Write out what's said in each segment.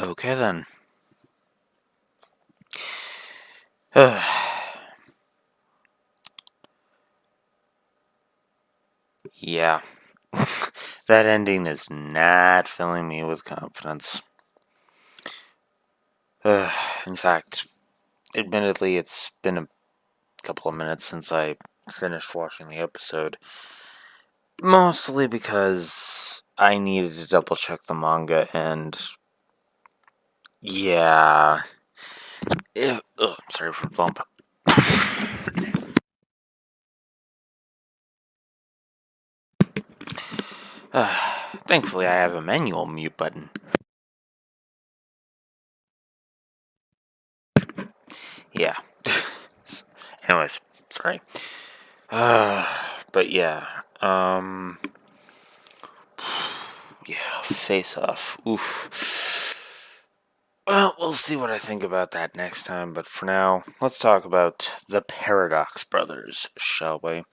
Okay then. Yeah. That ending is not filling me with confidence. In fact, admittedly, it's been a couple of minutes since I finished watching the episode. Mostly because I needed to double check the manga and yeah. Sorry for the bump. Thankfully, I have a manual mute button. Yeah. Anyways, sorry. But yeah. Yeah, Face Off. Oof. Well, we'll see what I think about that next time, but for now, let's talk about the Paradox Brothers, shall we?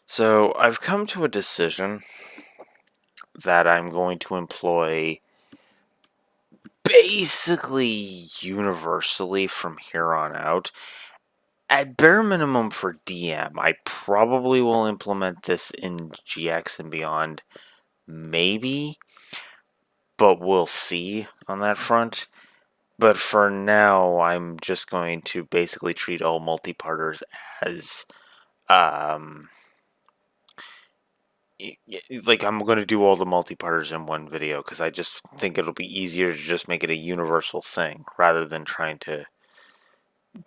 So, I've come to a decision that I'm going to employ basically universally from here on out. At bare minimum for DM, I probably will implement this in GX and beyond. Maybe, but we'll see on that front. But for now, I'm just going to basically treat all multi-parters as, like I'm going to do all the multi-parters in one video because I just think it'll be easier to just make it a universal thing rather than trying to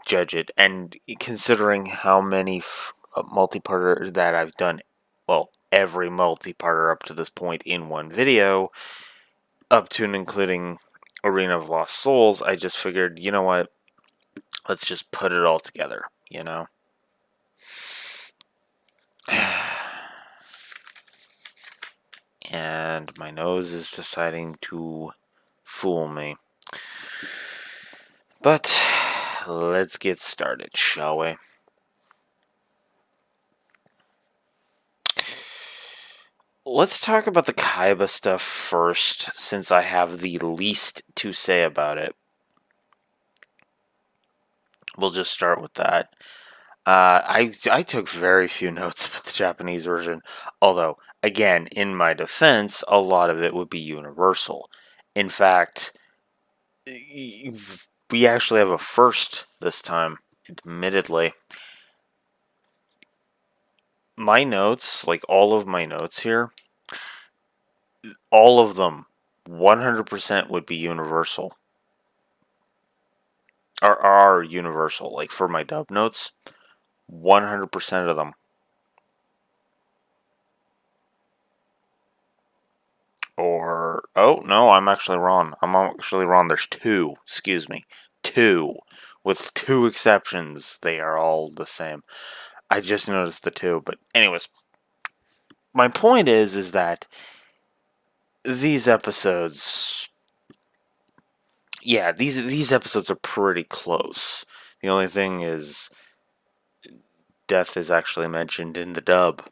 judge it. And considering how many multi-parter that I've done, well, every multi-parter up to this point in one video, up to and including Arena of Lost Souls, I just figured, you know what? Let's just put it all together, you know? And my nose is deciding to fool me. But let's get started, shall we? Let's talk about the Kaiba stuff first, since I have the least to say about it. We'll just start with that. I took very few notes about the Japanese version, although, again, in my defense, a lot of it would be universal. In fact, we actually have a first this time, admittedly. My notes, like all of my notes here, all of them, 100% would be universal. Or are universal. Like for my dub notes, 100% of them. Or, oh, no, I'm actually wrong. There's two, excuse me. Two. With two exceptions, they are all the same. I just noticed the two, but anyways. My point is that these episodes, yeah, these episodes are pretty close. The only thing is, death is actually mentioned in the dub.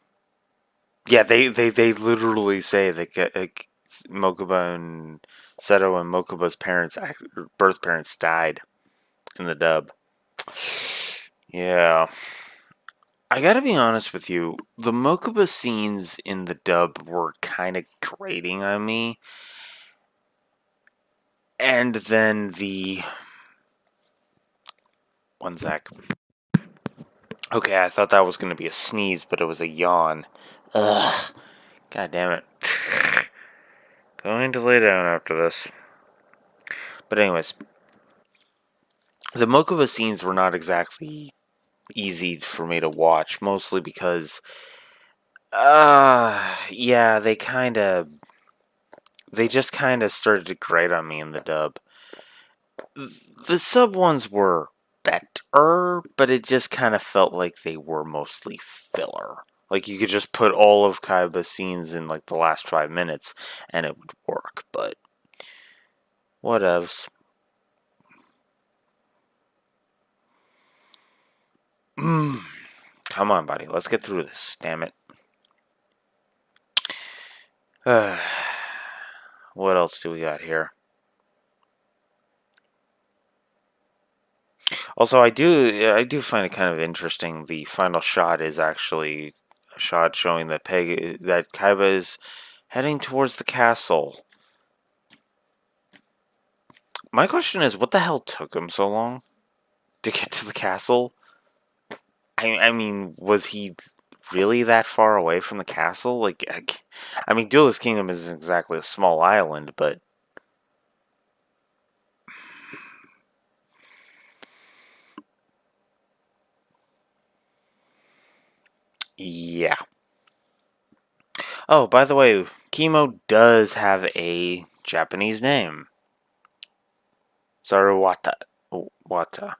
Yeah, they literally say that Mokuba and Seto and Mokuba's birth parents died in the dub. Yeah. I gotta be honest with you, the Mokuba scenes in the dub were kind of grating on me. And then One sec. Okay, I thought that was going to be a sneeze, but it was a yawn. Ugh. God damn it. Going to lay down after this. But anyways, the Mokuba scenes were not exactly easy for me to watch, mostly because, yeah, they just kind of started to grate on me in the dub. The sub ones were better, but it just kind of felt like they were mostly filler. Like, you could just put all of Kaiba's scenes in, like, the last 5 minutes, and it would work, but whatevs. Come on, buddy. Let's get through this. Damn it. What else do we got here? Also, I do find it kind of interesting. The final shot is actually a shot showing that Kaiba is heading towards the castle. My question is, what the hell took him so long to get to the castle? I mean, was he really that far away from the castle? I mean, Duelist Kingdom isn't exactly a small island, but yeah. Oh, by the way, Kimo does have a Japanese name. Saruwata. Wata.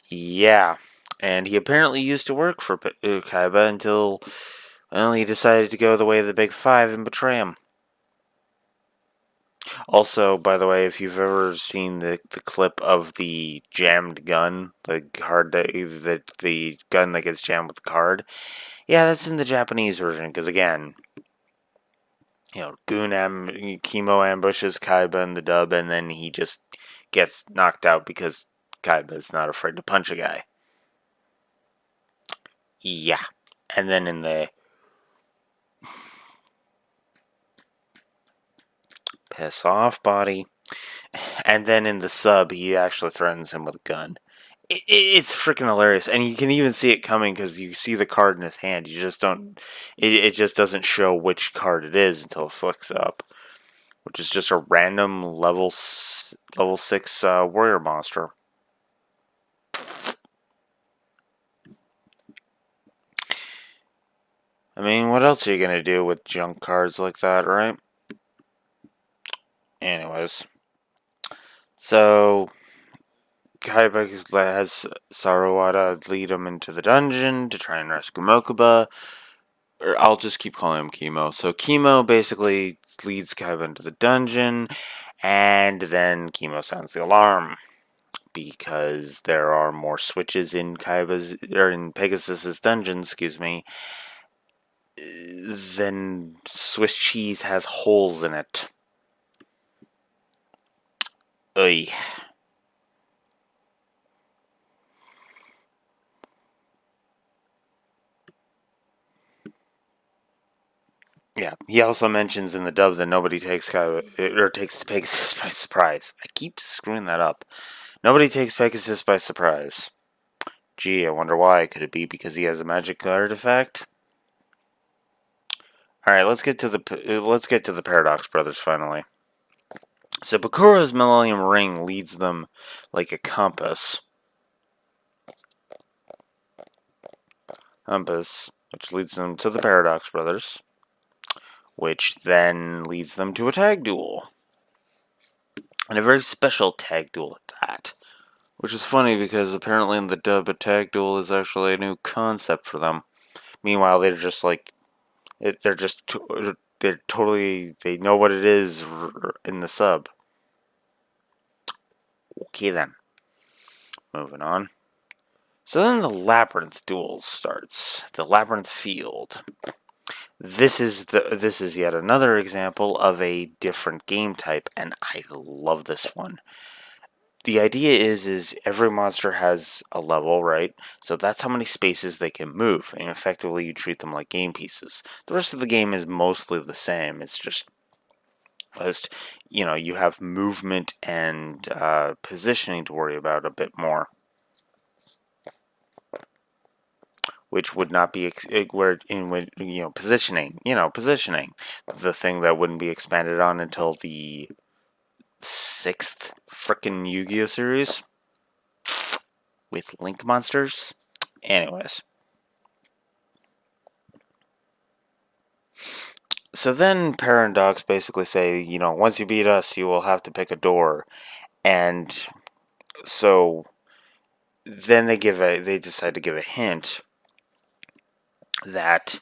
Yeah. And he apparently used to work for Kaiba until, well, he decided to go the way of the Big Five and betray him. Also, by the way, if you've ever seen the clip of the jammed gun, the card the gun that gets jammed with the card, yeah, that's in the Japanese version. Because again, Kimo ambushes Kaiba in the dub, and then he just gets knocked out because Kaiba's not afraid to punch a guy. Yeah, and then in the piss off body. And then in the sub, he actually threatens him with a gun. It's freaking hilarious, and you can even see it coming because you see the card in his hand. You just don't. It just doesn't show which card it is until it flicks up, which is just a random level 6 warrior monster. I mean, what else are you gonna do with junk cards like that, right? Anyways, so Kaiba has Sarawada lead him into the dungeon to try and rescue Mokuba. Or I'll just keep calling him Kimo. So Kimo basically leads Kaiba into the dungeon, and then Kimo sounds the alarm because there are more switches in Pegasus's dungeon, excuse me, than Swiss cheese has holes in it. Oy. Yeah, he also mentions in the dub that nobody takes takes Pegasus by surprise. I keep screwing that up. Nobody takes Pegasus by surprise. Gee, I wonder why. Could it be because he has a magic artifact? All right, let's get to the Paradox Brothers finally. So Bakura's Millennium Ring leads them like a compass, which leads them to the Paradox Brothers, which then leads them to a tag duel, and a very special tag duel at that. Which is funny because apparently in the dub, a tag duel is actually a new concept for them. Meanwhile, they're just like they're totally they know what it is in the sub. Okay then, moving on. So then the Labrynth duel starts. The Labrynth field. This is yet another example of a different game type, and I love this one. The idea is every monster has a level, right? So that's how many spaces they can move, and effectively you treat them like game pieces. The rest of the game is mostly the same. It's just you have movement and positioning to worry about a bit more, which would not be positioning, the thing that wouldn't be expanded on until the sixth frickin' Yu-Gi-Oh series with Link monsters. Anyways, so then Paradox basically say, once you beat us, you will have to pick a door, and so then they decide to give a hint that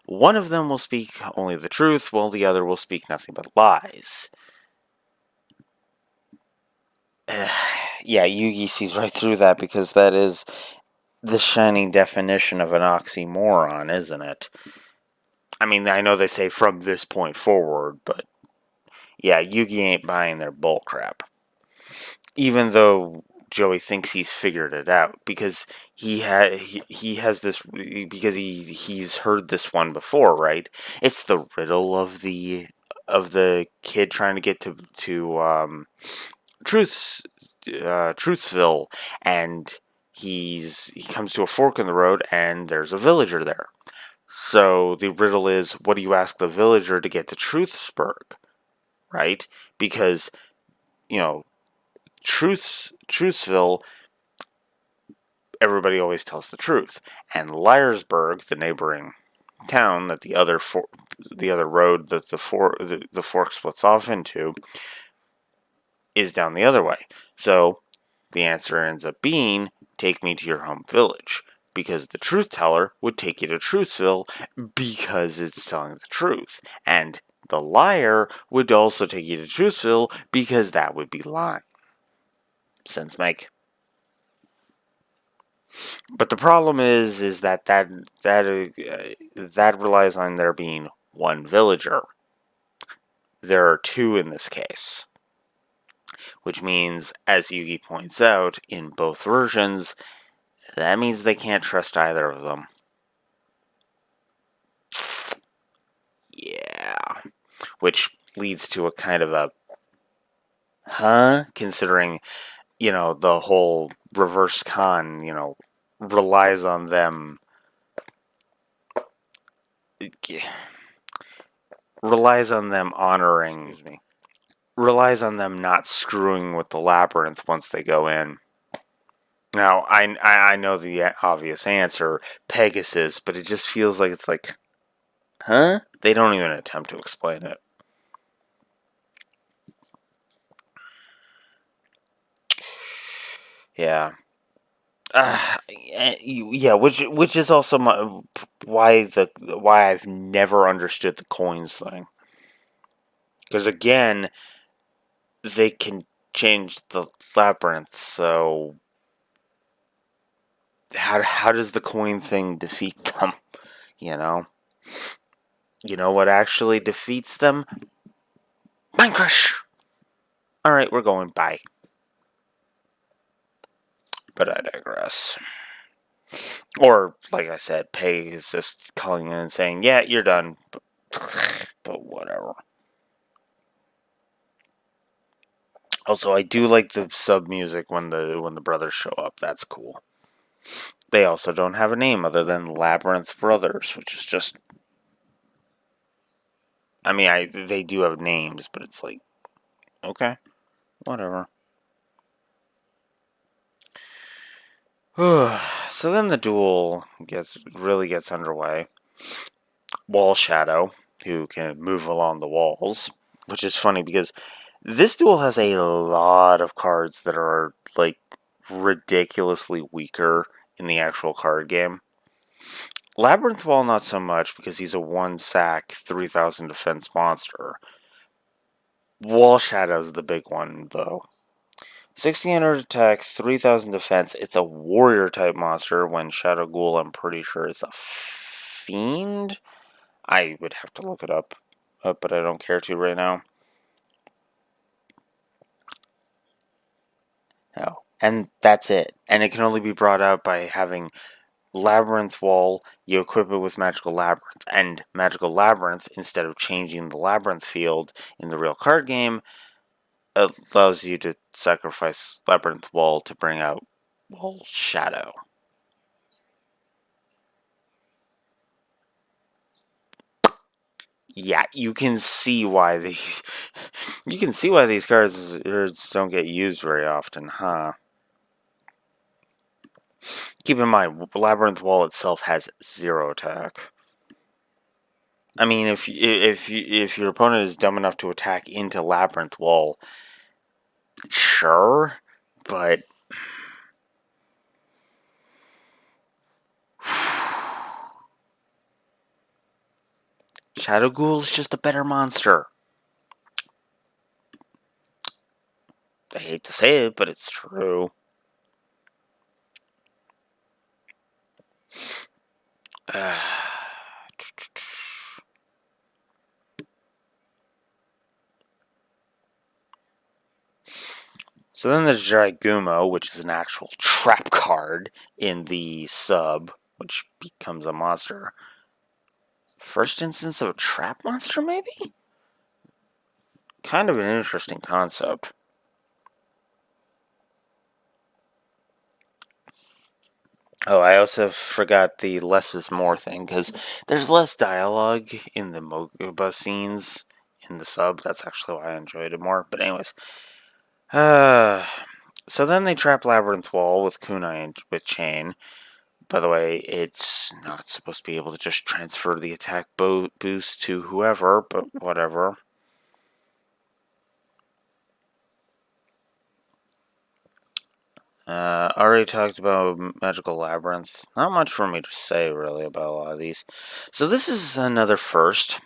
one of them will speak only the truth, while the other will speak nothing but lies. Yeah, Yugi sees right through that because that is the shining definition of an oxymoron, isn't it? I mean, I know they say from this point forward, but yeah, Yugi ain't buying their bullcrap. Even though Joey thinks he's figured it out, because he has this, because he's heard this one before, right? It's the riddle of the kid trying to get to Truths Truthsville, and he comes to a fork in the road, and there's a villager there. So the riddle is, what do you ask the villager to get to Truthsburg, right? Because you know Truthsville, everybody always tells the truth, and Liarsburg, the neighboring town that the other road that the fork splits off into, is down the other way. So the answer ends up being, take me to your home village, because the truth teller would take you to Truthsville because it's telling the truth, and the liar would also take you to Truthsville because that would be lying. Sense make? But the problem is that relies on there being one villager. There are two in this case, which means, as Yugi points out, in both versions, that means they can't trust either of them. Yeah. Which leads to a kind of a, considering, the whole reverse con, relies on them, relies on them honoring me. Relies on them not screwing with the labyrinth once they go in. Now, I know the obvious answer, Pegasus, but it just feels like it's like, huh? They don't even attempt to explain it. Yeah. Yeah, which is also why I've never understood the coins thing. Because again, they can change the labyrinth, so how does the coin thing defeat them? You know? You know what actually defeats them? Mind Crush! Alright, we're going. Bye. But I digress. Or, like I said, Pei is just calling in and saying, yeah, you're done. But whatever. Also, I do like the sub music when the brothers show up. That's cool. They also don't have a name other than Labrynth Brothers, which is just. I mean, they do have names, but it's like, okay, whatever. So then the duel really gets underway. Wall Shadow, who can move along the walls, which is funny because this duel has a lot of cards that are like ridiculously weaker in the actual card game. Labrynth Wall not so much because he's a 1-sack, 3,000 defense monster. Wall Shadow's the big one though. 1600 attack, 3,000 defense. It's a warrior type monster when Shadow Ghoul, I'm pretty sure, is a fiend. I would have to look it up, but I don't care to right now. No. And that's it. And it can only be brought out by having Labrynth Wall, you equip it with Magical Labrynth. And Magical Labrynth, instead of changing the Labrynth field in the real card game, allows you to sacrifice Labrynth Wall to bring out Wall Shadow. Yeah, you can see why these cards don't get used very often, huh? Keep in mind, Labrynth Wall itself has 0 attack. I mean, if your opponent is dumb enough to attack into Labrynth Wall, sure, but Shadow Ghoul's just a better monster. I hate to say it, but it's true. So then there's Yugioh, which is an actual trap card in the sub, which becomes a monster. First instance of a trap monster, maybe? Kind of an interesting concept. Oh, I also forgot the less is more thing, because there's less dialogue in the MOBA scenes in the sub. That's actually why I enjoyed it more. But anyways. So then they trap Labrynth Wall with Kunai and with Chain. By the way, it's not supposed to be able to just transfer the attack boost to whoever, but whatever. Already talked about Magical Labrynth. Not much for me to say, really, about a lot of these. So this is another first.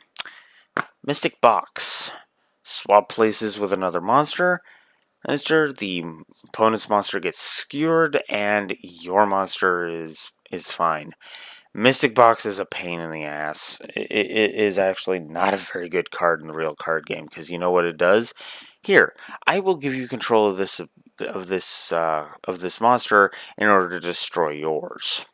Mystic Box. Swap places with another monster. The opponent's monster gets skewered, and your monster is fine. Mystic Box is a pain in the ass. It is actually not a very good card in the real card game, because you know what it does? Here, I will give you control of this monster in order to destroy yours.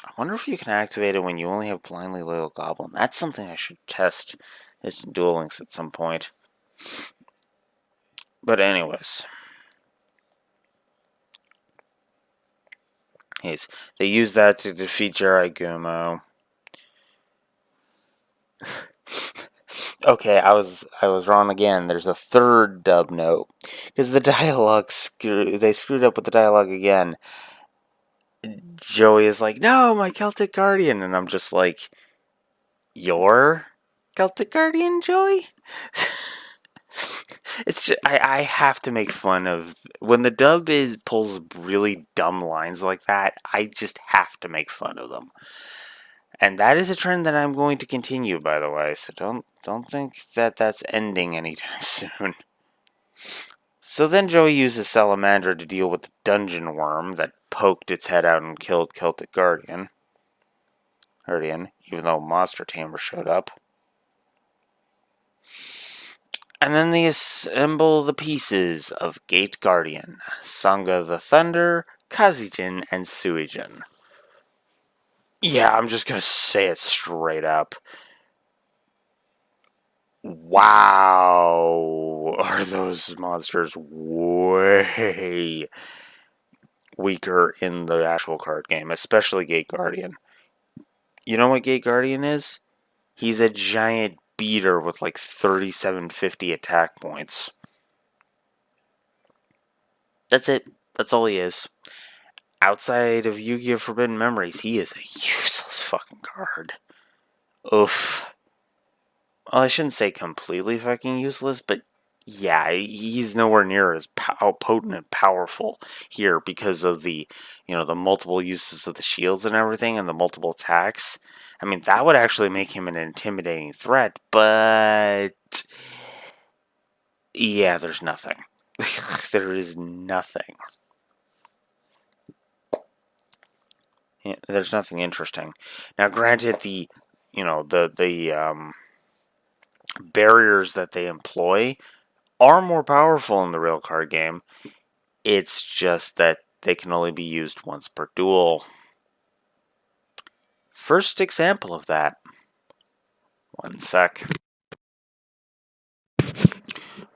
I wonder if you can activate it when you only have Blindly Loyal Goblin. That's something I should test in Duel Links at some point. But anyways. They use that to defeat Yugioh. Okay, I was wrong again. There's a third dub note because the dialogue they screwed up with the dialogue again. Joey is like, "No, my Celtic Guardian," and I'm just like, "Your Celtic Guardian, Joey?" It's just, I have to make fun of when the dub pulls really dumb lines like that. I just have to make fun of them. And that is a trend that I'm going to continue, by the way, so don't think that that's ending anytime soon. So then Joey uses Salamandra to deal with the dungeon worm that poked its head out and killed Celtic Guardian, even though Monster Tamer showed up. And then they assemble the pieces of Gate Guardian, Sangha the Thunder, Kazijin, and Suijin. Yeah, I'm just gonna say it straight up. Wow, are those monsters way weaker in the actual card game, especially Gate Guardian. You know what Gate Guardian is? He's a giant beater with like 3750 attack points. That's it. That's all he is. Outside of Yu-Gi-Oh! Forbidden Memories, he is a useless fucking card. Oof. Well, I shouldn't say completely fucking useless, but yeah, he's nowhere near as potent and powerful here because of the multiple uses of the shields and everything and the multiple attacks. I mean, that would actually make him an intimidating threat, but yeah, there's nothing. There is nothing. Yeah, there's nothing interesting. Now, granted, the barriers that they employ are more powerful in the real card game. It's just that they can only be used once per duel. First example of that. One sec.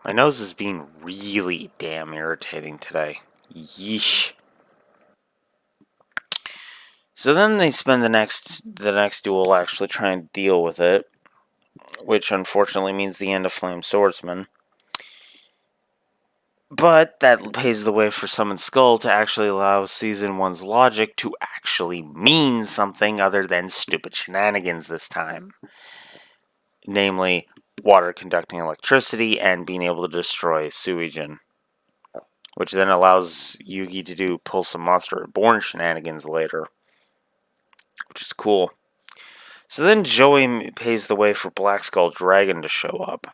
My nose is being really damn irritating today. Yeesh. So then they spend the next duel actually trying to deal with it, which unfortunately means the end of Flame Swordsman. But that paves the way for Summon Skull to actually allow Season 1's logic to actually mean something other than stupid shenanigans this time. Namely, water conducting electricity and being able to destroy Suijin. Which then allows Yugi to pull some Monster Reborn shenanigans later. Which is cool. So then Joey paves the way for Black Skull Dragon to show up.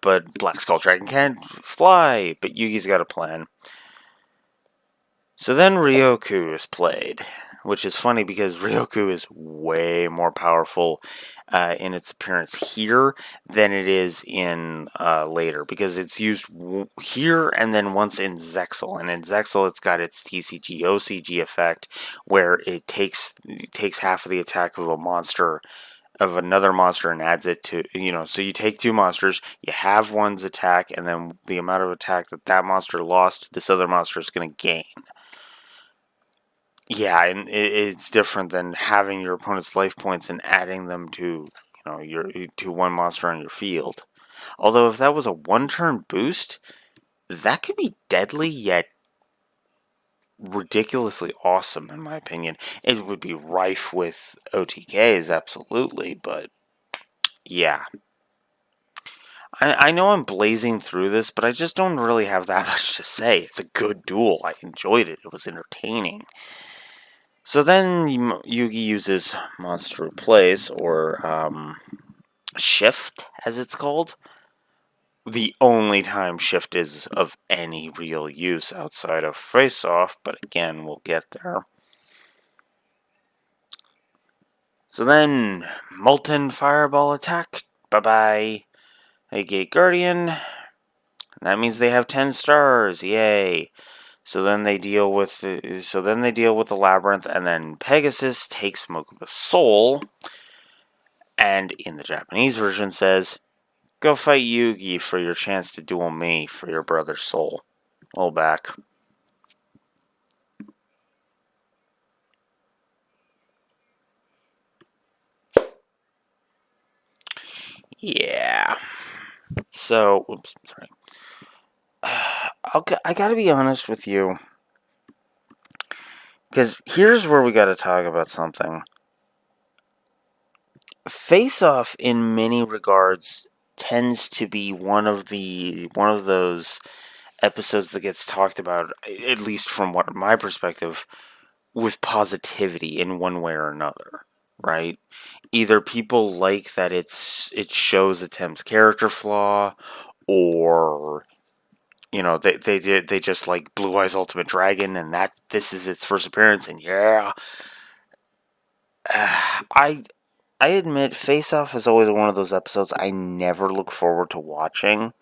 But Black Skull Dragon can't fly, but Yugi's got a plan. So then Ryoku is played, which is funny because Ryoku is way more powerful in its appearance here than it is in later, because it's used here and then once in Zexal, and in Zexal it's got its TCG OCG effect where it takes half of the attack of another monster and adds it to, so you take two monsters, you have one's attack, and then the amount of attack that monster lost, this other monster is going to gain. Yeah, and it's different than having your opponent's life points and adding them to, to one monster on your field. Although if that was a one-turn boost, that could be deadly yet ridiculously awesome, in my opinion. It would be rife with OTKs, absolutely, but yeah. I know I'm blazing through this, but I just don't really have that much to say. It's a good duel. I enjoyed it. It was entertaining. So then Yugi uses Monster Replace, or Shift, as it's called. The only time Shift is of any real use outside of Face Off, but again, we'll get there. So then, Molten Fireball attack. Bye-bye. They get Guardian. That means they have 10 stars. Yay. So then they deal with the Labrynth, and then Pegasus takes Mokuba's soul, and in the Japanese version says, "Go fight Yugi for your chance to duel me for your brother's soul." All back. Yeah. So, oops, sorry. I gotta be honest with you, because here's where we gotta talk about something. Face Off, in many regards, tends to be one of those episodes that gets talked about, at least from my perspective, with positivity in one way or another, right? Either people like that it shows a Tem's character flaw, or they just like Blue Eyes Ultimate Dragon, and that this is its first appearance, and yeah, I admit Face Off is always one of those episodes I never look forward to watching.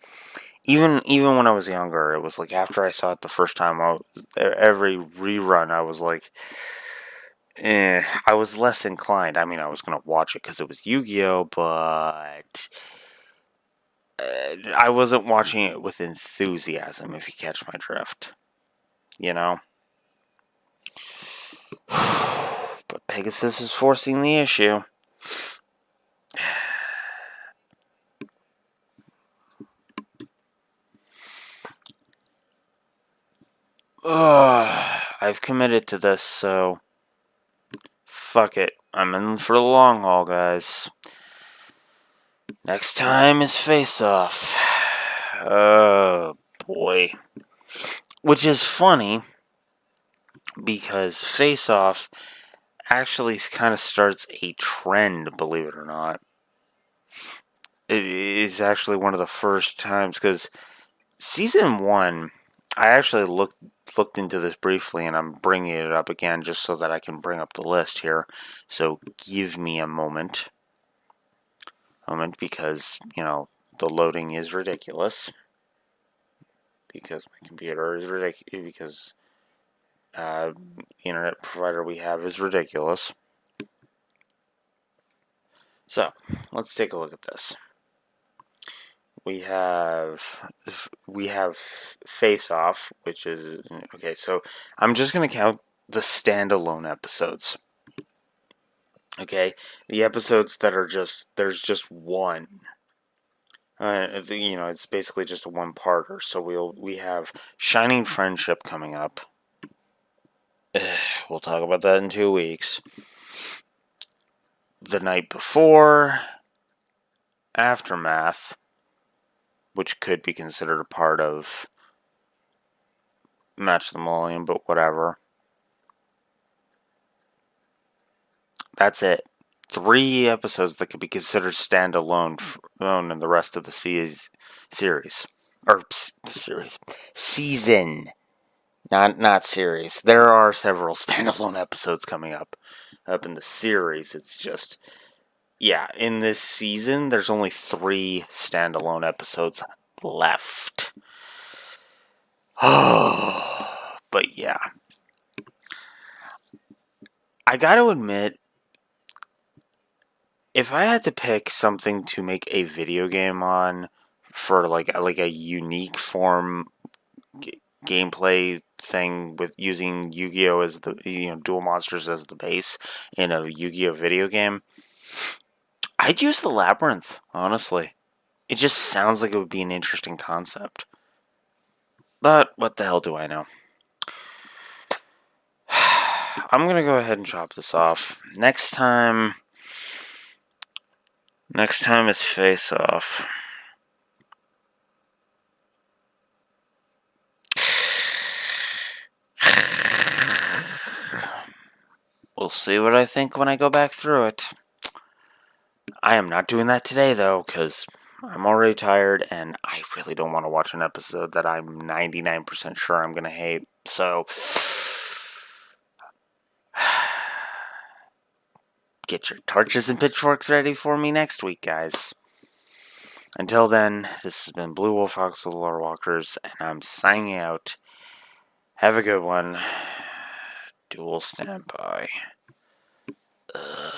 Even when I was younger, it was like after I saw it the first time, every rerun I was like, I was less inclined. I mean, I was gonna watch it because it was Yu-Gi-Oh, but I wasn't watching it with enthusiasm. If you catch my drift, you know. But Pegasus is forcing the issue. I've committed to this, so fuck it. I'm in for the long haul, guys. Next time is Face Off. Oh boy. Which is funny because Face Off actually kind of starts a trend, believe it or not. It is actually one of the first times, because Season 1, I actually looked into this briefly, and I'm bringing it up again just so that I can bring up the list here. So give me a moment. Because, the loading is ridiculous. Because my computer is ridiculous. Because the internet provider we have is ridiculous. So, let's take a look at this. We have Face Off, which is okay. So I'm just gonna count the standalone episodes. Okay, the episodes that are there's just one. It's basically just a one-parter. So we have Shining Friendship coming up. We'll talk about that in 2 weeks. The Night Before, Aftermath, which could be considered a part of Match of the Millennium, but whatever. That's it. 3 episodes that could be considered standalone in the rest of the series. Or series. Season. Not series. There are several standalone episodes coming up in the series. It's just, yeah, in this season, there's only 3 standalone episodes left. But yeah, I gotta admit, if I had to pick something to make a video game on for like a unique form gameplay thing with using Yu-Gi-Oh as the dual monsters as the base in a Yu-Gi-Oh video game, I'd use the Labrynth, honestly. It just sounds like it would be an interesting concept. But what the hell do I know? I'm gonna go ahead and chop this off. Next time is Face Off. We'll see what I think when I go back through it. I am not doing that today, though, because I'm already tired and I really don't want to watch an episode that I'm 99% sure I'm going to hate. So, get your torches and pitchforks ready for me next week, guys. Until then, this has been Blue Wolf Fox of the Lore Walkers, and I'm signing out. Have a good one. Duel standby. Ugh.